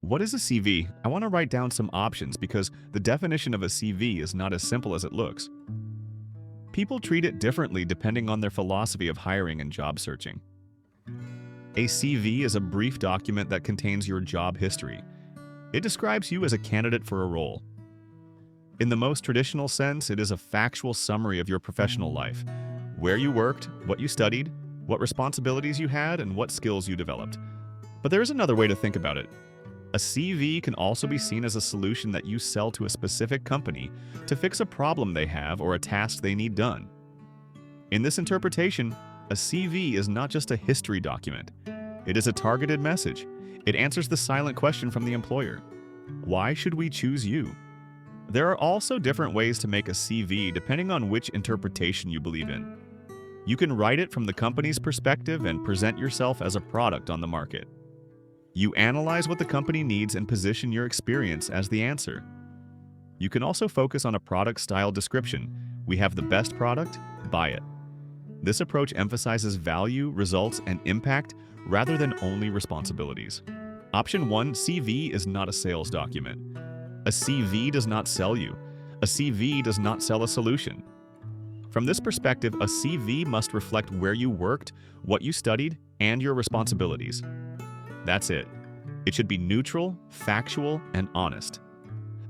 What is a CV? I want to write down some options because the definition of a CV is not as simple as it looks. People treat it differently depending on their philosophy of hiring and job searching. A CV is a brief document that contains your job history. It describes you as a candidate for a role. In the most traditional sense, it is a factual summary of your professional life, where you worked, what you studied, what responsibilities you had, and what skills you developed. But there is another way to think about it. A CV can also be seen as a solution that you sell to a specific company to fix a problem they have or a task they need done. In this interpretation, a CV is not just a history document. It is a targeted message. It answers the silent question from the employer. Why should we choose you? There are also different ways to make a CV depending on which interpretation you believe in. You can write it from the company's perspective and present yourself as a product on the market. You analyze what the company needs and position your experience as the answer. You can also focus on a product-style description. We have the best product, buy it. This approach emphasizes value, results, and impact rather than only responsibilities. Option 1, CV is not a sales document. A CV does not sell you. A CV does not sell a solution. From this perspective, a CV must reflect where you worked, what you studied, and your responsibilities. That's it. It should be neutral, factual, and honest.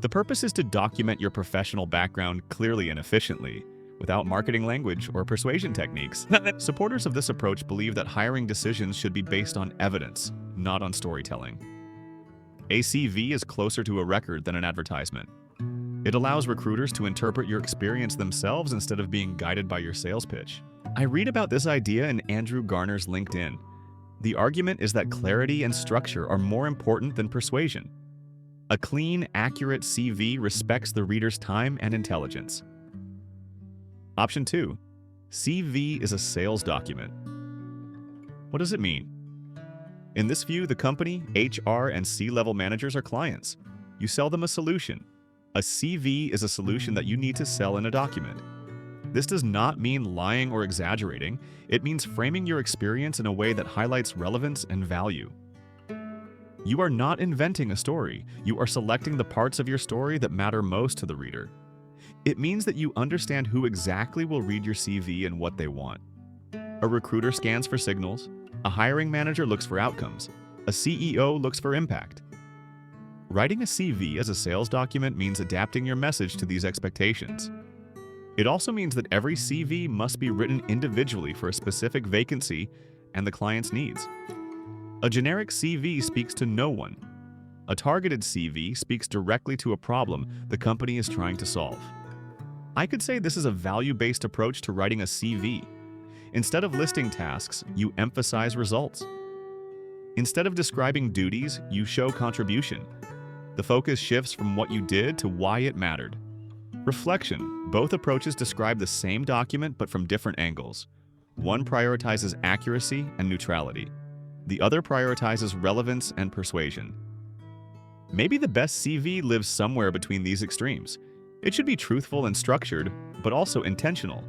The purpose is to document your professional background clearly and efficiently, without marketing language or persuasion techniques. Supporters of this approach believe that hiring decisions should be based on evidence, not on storytelling. A CV is closer to a record than an advertisement. It allows recruiters to interpret your experience themselves instead of being guided by your sales pitch. I read about this idea in Andrew Garner's LinkedIn. The argument is that clarity and structure are more important than persuasion. A clean, accurate CV respects the reader's time and intelligence. Option 2. CV is a sales document. What does it mean? In this view, the company, HR, and C-level managers are clients. You sell them a solution. A CV is a solution that you need to sell in a document. This does not mean lying or exaggerating. It means framing your experience in a way that highlights relevance and value. You are not inventing a story. You are selecting the parts of your story that matter most to the reader. It means that you understand who exactly will read your CV and what they want. A recruiter scans for signals. A hiring manager looks for outcomes. A CEO looks for impact. Writing a CV as a sales document means adapting your message to these expectations. It also means that every CV must be written individually for a specific vacancy and the client's needs. A generic CV speaks to no one. A targeted CV speaks directly to a problem the company is trying to solve. I could say this is a value-based approach to writing a CV. Instead of listing tasks, you emphasize results. Instead of describing duties, you show contribution. The focus shifts from what you did to why it mattered. Reflection. Both approaches describe the same document but from different angles. One prioritizes accuracy and neutrality. The other prioritizes relevance and persuasion. Maybe the best CV lives somewhere between these extremes. It should be truthful and structured, but also intentional.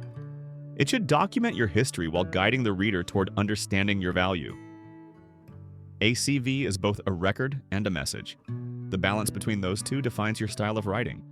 It should document your history while guiding the reader toward understanding your value. A CV is both a record and a message. The balance between those two defines your style of writing.